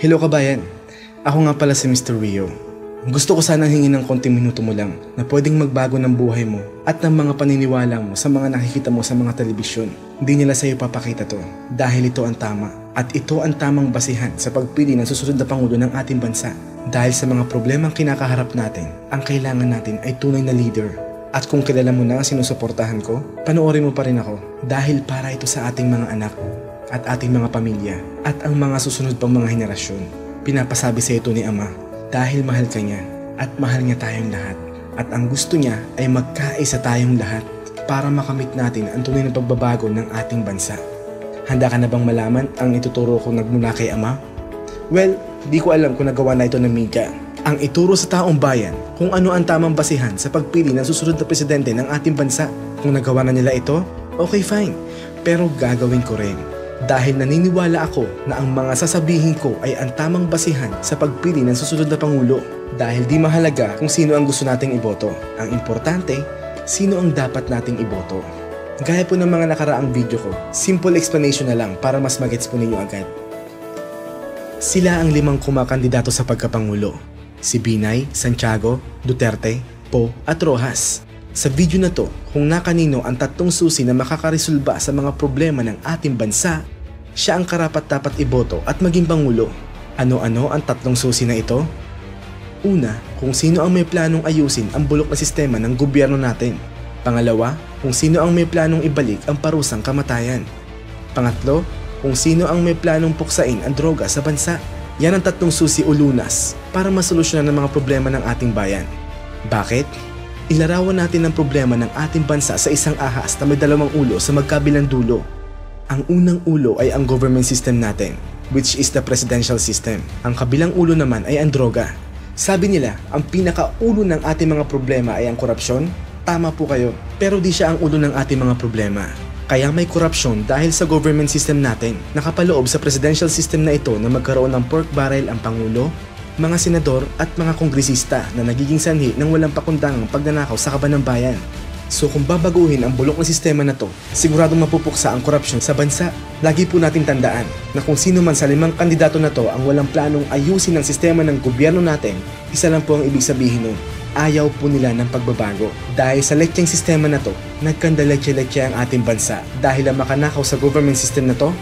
Hello kabayan, ako nga pala si Mr. Rio. Gusto ko sanang hingin ng konting minuto mo lang na pwedeng magbago ng buhay mo at ng mga paniniwala mo sa mga nakikita mo sa mga telebisyon. Hindi nila sa'yo papakita to dahil ito ang tama at ito ang tamang basihan sa pagpili ng susunod na Pangulo ng ating bansa. Dahil sa mga problemang kinakaharap natin, ang kailangan natin ay tunay na leader. At kung kilala mo na ang sinusuportahan ko, panoorin mo pa rin ako dahil para ito sa ating mga anak at ating mga pamilya at ang mga susunod pang mga henerasyon. Pinapasabi sa ito ni Ama dahil mahal ka niya at mahal niya tayong lahat at ang gusto niya ay magkaisa tayong lahat para makamit natin ang tunay na pagbabago ng ating bansa. Handa ka na bang malaman ang ituturo ko nagmula kay Ama? Well, di ko alam kung nagawa na ito ng media. Ang ituro sa taong bayan kung ano ang tamang basihan sa pagpili ng susunod na presidente ng ating bansa. Kung nagawa na nila ito, okay fine. Pero gagawin ko rin. Dahil naniniwala ako na ang mga sasabihin ko ay ang tamang basihan sa pagpili ng susunod na Pangulo. Dahil di mahalaga kung sino ang gusto nating iboto. Ang importante, sino ang dapat nating iboto. Gaya po ng mga nakaraang video ko, simple explanation na lang para mas magets po ninyo agad. Sila ang 5 kumakandidato sa pagkapangulo. Si Binay, Santiago, Duterte, Poe at Rojas. Sa video na to, kung nakanino ang 3 susi na makakaresolba sa mga problema ng ating bansa, siya ang karapat-dapat iboto at maging pangulo. Ano-ano ang 3 susi na ito? Una, kung sino ang may planong ayusin ang bulok na sistema ng gobyerno natin. Pangalawa, kung sino ang may planong ibalik ang parusang kamatayan. Pangatlo, kung sino ang may planong puksain ang droga sa bansa. Yan ang 3 susi o lunas para masolusyonan ang mga problema ng ating bayan. Bakit? Ilarawan natin ang problema ng ating bansa sa isang ahas na may 2 ulo sa magkabilang dulo. Ang unang ulo ay ang government system natin, which is the presidential system. Ang kabilang ulo naman ay ang droga. Sabi nila, ang pinakaulo ng ating mga problema ay ang korupsyon. Tama po kayo, pero di siya ang ulo ng ating mga problema. Kaya may korupsyon dahil sa government system natin. Nakapaloob sa presidential system na ito na magkaroon ng pork barrel ang Pangulo, mga senador at mga kongresista na nagiging sanhi ng walang pakundangang pagnanakaw sa kaban ng bayan. So kung babaguhin ang bulok na sistema na to, siguradong mapupuksa ang korupsyon sa bansa. Lagi po nating tandaan na kung sino man sa 5 kandidato na to ang walang planong ayusin ang sistema ng gobyerno natin, isa lang po ang ibig sabihin nun. Ayaw po nila ng pagbabago. Dahil sa lecheng sistema na to, nagkandaletse-letse ang ating bansa. Dahil ang makanakaw sa government system na to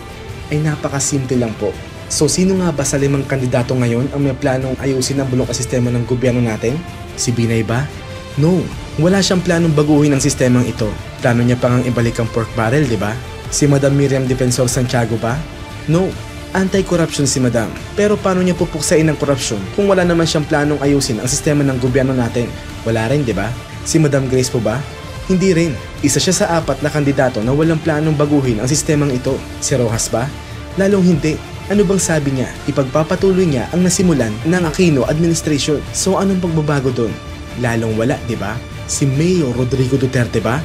ay napakasimple lang po. So sino nga ba sa 5 kandidato ngayon ang may planong ayusin ang bulok na sistema ng gobyerno natin? Si Binay ba? No, wala siyang planong baguhin ang sistemang ito. Plano niya pang ibalik ang pork barrel, di ba? Si Madam Miriam Defensor Santiago ba? No, anti-corruption si Madam. Pero paano niya pupuksain ang korupsyon kung wala naman siyang planong ayusin ang sistema ng gobyerno natin? Wala rin, di ba? Si Madam Grace po ba? Hindi rin. Isa siya sa 4 na kandidato na walang planong baguhin ang sistemang ito. Si Rojas ba? Lalong hindi. Ano bang sabi niya? Ipagpapatuloy niya ang nasimulan ng Aquino administration. So anong pagbabago doon? Lalong wala, di ba? Si Mayor Rodrigo Duterte ba?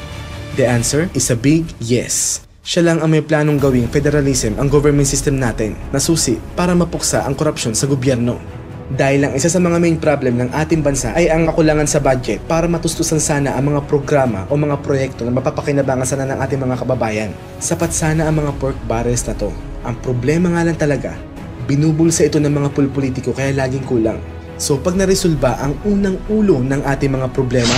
The answer is a big yes. Siya lang ang may planong gawing federalism ang government system natin na susi para mapuksa ang korupsyon sa gobyerno. Dahil ang isa sa mga main problem ng ating bansa ay ang kakulangan sa budget para matustusan sana ang mga programa o mga proyekto na mapapakinabangan sana ng ating mga kababayan. Sapat sana ang mga pork barrels na to. Ang problema nga lang talaga, binubulsa ito ng mga pulpolitiko kaya laging kulang. So pag naresolba ang unang ulo ng ating mga problema,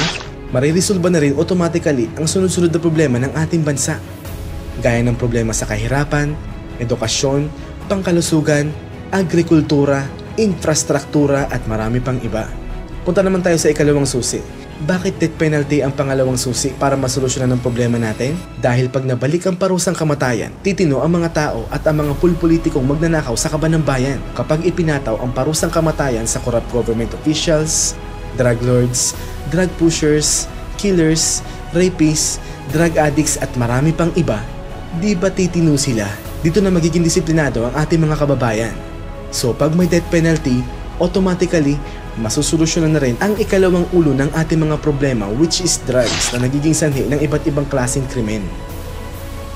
mariresolba na rin automatically ang sunod-sunod na problema ng ating bansa. Gaya ng problema sa kahirapan, edukasyon, pangkalusugan, agrikultura, infrastruktura at marami pang iba. Punta naman tayo sa ikalawang susi. Bakit death penalty ang pangalawang susi para masolusyonan ang problema natin? Dahil pag nabalik ang parusang kamatayan, titino ang mga tao at ang mga pulpolitikong magnanakaw sa kaban ng bayan. Kapag ipinataw ang parusang kamatayan sa corrupt government officials, drug lords, drug pushers, killers, rapists, drug addicts at marami pang iba, di ba titino sila? Dito na magiging disiplinado ang ating mga kababayan. So pag may death penalty, automatically, masusolusyonan na rin ang ikalawang ulo ng ating mga problema which is drugs na nagiging sanhi ng iba't ibang klaseng krimen.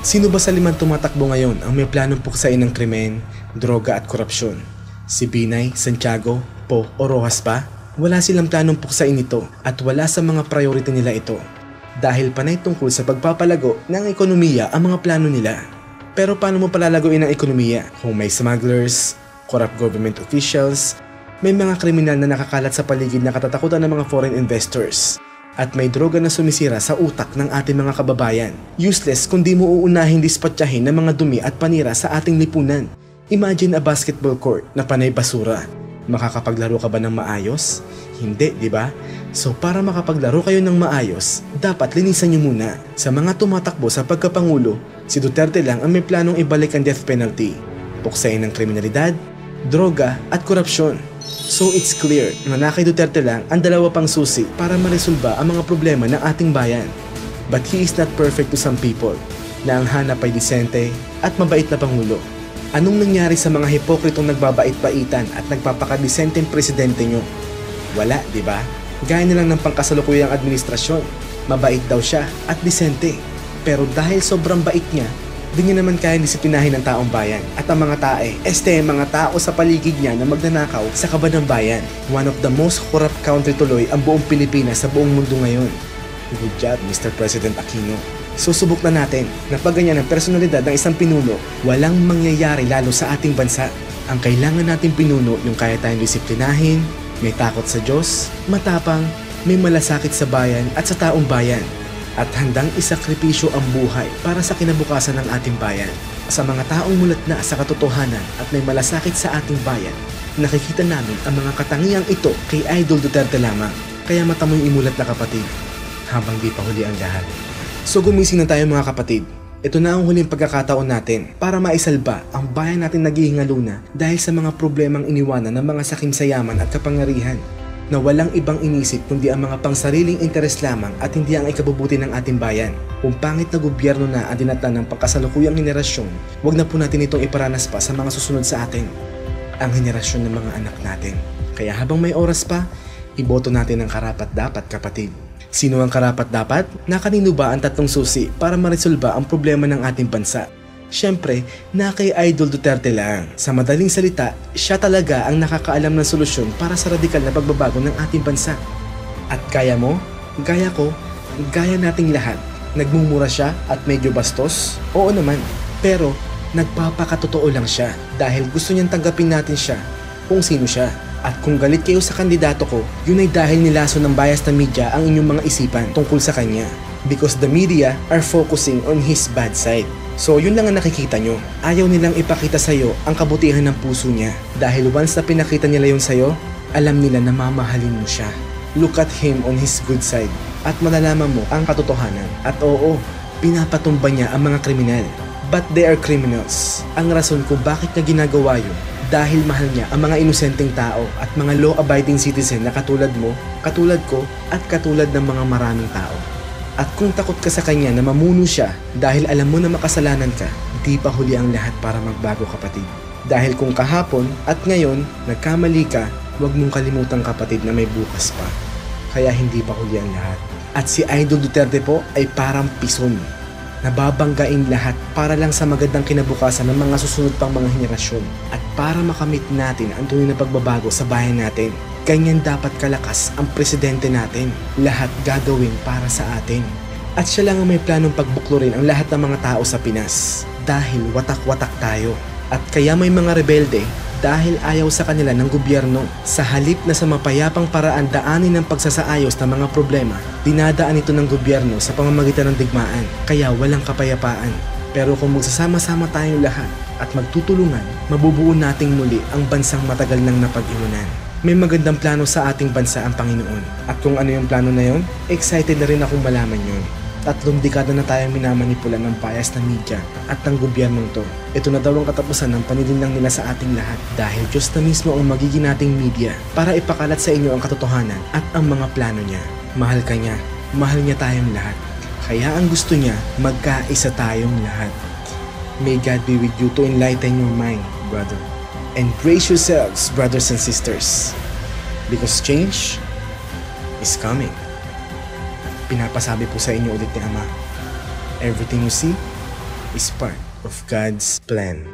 Sino ba sa 5 tumatakbo ngayon ang may planong puksain ng krimen, droga at korupsyon? Si Binay, Santiago, Poe o Rojas ba? Wala silang planong puksain ito at wala sa mga priority nila ito. Dahil panay tungkol sa pagpapalago ng ekonomiya ang mga plano nila. Pero paano mo palalaguin ang ekonomiya kung may smugglers, corrupt government officials, may mga kriminal na nakakalat sa paligid na katatakutan ng mga foreign investors, at may droga na sumisira sa utak ng ating mga kababayan. Useless kung di mo uunahing dispatyahin ng mga dumi at panira sa ating lipunan. Imagine a basketball court na panay basura. Makakapaglaro ka ba ng maayos? Hindi, di ba? So para makapaglaro kayo ng maayos, dapat linisan nyo muna. Sa mga tumatakbo sa pagkapangulo, si Duterte lang ang may planong ibalik ang death penalty. Puksain ng kriminalidad, droga at korupsyon. So it's clear na kay Duterte lang ang dalawa pang susi para maresolba ang mga problema ng ating bayan. But he is not perfect to some people, na ang hanap ay disente at mabait na pangulo. Anong nangyari sa mga hipokritong nagbabait-baitan at nagpapakadisenteng presidente nyo? Wala, di ba? Gaya na lang ng pangkasalukuyang administrasyon. Mabait daw siya at disente. Pero dahil sobrang bait niya, di niya naman kayang disiplinahin ng taong bayan. At ang mga tae, mga tao sa paligid niya na magnanakaw sa kaba ng bayan. One of the most corrupt country tuloy ang buong Pilipinas sa buong mundo ngayon. Good job, Mr. President Aquino. Susubok na natin na pag ganyan ang personalidad ng isang pinuno, walang mangyayari lalo sa ating bansa. Ang kailangan nating pinuno yung kaya tayong disiplinahin, may takot sa Diyos, matapang, may malasakit sa bayan at sa taong bayan, at handang isakripisyo ang buhay para sa kinabukasan ng ating bayan. Sa mga taong mulat na sa katotohanan at may malasakit sa ating bayan, nakikita namin ang mga katangiang ito kay Idol Duterte lamang. Kaya mata mo'y imulat na kapatid, habang di pa huli ang lahat. So gumising na tayo mga kapatid. Ito na ang huling pagkakataon natin para maisalba ang bayan natin naghihingalo na dahil sa mga problemang iniwanan ng mga sakim sa yaman at kapangyarihan na walang ibang inisip kundi ang mga pangsariling interes lamang at hindi ang ikabubuti ng ating bayan. Kung pangit na gobyerno na ang dinatnan ng pagkasalukuyang henerasyon, wag na po natin itong iparanas pa sa mga susunod sa atin, ang henerasyon ng mga anak natin. Kaya habang may oras pa, iboto natin ang karapat-dapat kapatid. Sino ang karapat-dapat? Na kanino ba ang tatlong susi para maresolba ang problema ng ating bansa? Siyempre, na kay Idol Duterte lang. Sa madaling salita, siya talaga ang nakakaalam ng solusyon para sa radikal na pagbabago ng ating bansa. At kaya mo, gaya ko, gaya nating lahat. Nagmumura siya at medyo bastos? Oo naman. Pero, nagpapakatotoo lang siya dahil gusto niyang tanggapin natin siya kung sino siya. At kung galit kayo sa kandidato ko, yun ay dahil nilaso ng bias na media ang inyong mga isipan tungkol sa kanya. Because the media are focusing on his bad side. So yun lang ang nakikita nyo. Ayaw nilang ipakita sa'yo ang kabutihan ng puso niya. Dahil once na pinakita nila yun sa'yo, alam nila na mamahalin mo siya. Look at him on his good side at malalaman mo ang katotohanan. At oo, pinapatumba niya ang mga kriminal. But they are criminals. Ang rason kung bakit niya ginagawa yun, dahil mahal niya ang mga inosenteng tao at mga law-abiding citizen na katulad mo, katulad ko, at katulad ng mga maraming tao. At kung takot ka sa kanya na mamuno siya dahil alam mo na makasalanan ka, di pa huli ang lahat para magbago kapatid. Dahil kung kahapon at ngayon nagkamali ka, huwag mong kalimutan kapatid na may bukas pa. Kaya hindi pa huli ang lahat. At si Idol Duterte po ay parang pison. Nababanggain lahat para lang sa magandang kinabukasan ng mga susunod pang mga henerasyon at para makamit natin ang tunay na pagbabago sa bayan natin. Ganyan dapat kalakas ang presidente natin. Lahat gagawin para sa atin. At siya lang ang may planong pagbuklurin ang lahat ng mga tao sa Pinas. Dahil watak-watak tayo. At kaya may mga rebelde dahil ayaw sa kanila ng gobyerno. Sa halip na sa mapayapang paraan daanin ng pagsasaayos ng mga problema, dinadaan ito ng gobyerno sa pamamagitan ng digmaan. Kaya walang kapayapaan. Pero kung magsasama-sama tayong lahat at magtutulungan, mabubuo nating muli ang bansang matagal nang napag-iwanan. May magandang plano sa ating bansa ang Panginoon. At kung ano yung plano na yon, excited na rin akong malaman yun. 3 dekada na tayong minamanipula ng bias na media at ng gobyernong to. Ito na daw ang katapusan ng panininlang nila sa ating lahat dahil Diyos na mismo ang magiging nating media para ipakalat sa inyo ang katotohanan at ang mga plano niya. Mahal ka niya, mahal niya tayong lahat. Kaya ang gusto niya, magkaisa tayong lahat. May God be with you to enlighten your mind, brother. And brace yourselves, brothers and sisters, because change is coming. Pinapasabi po sa inyo ulit ni Ama, everything you see is part of God's plan.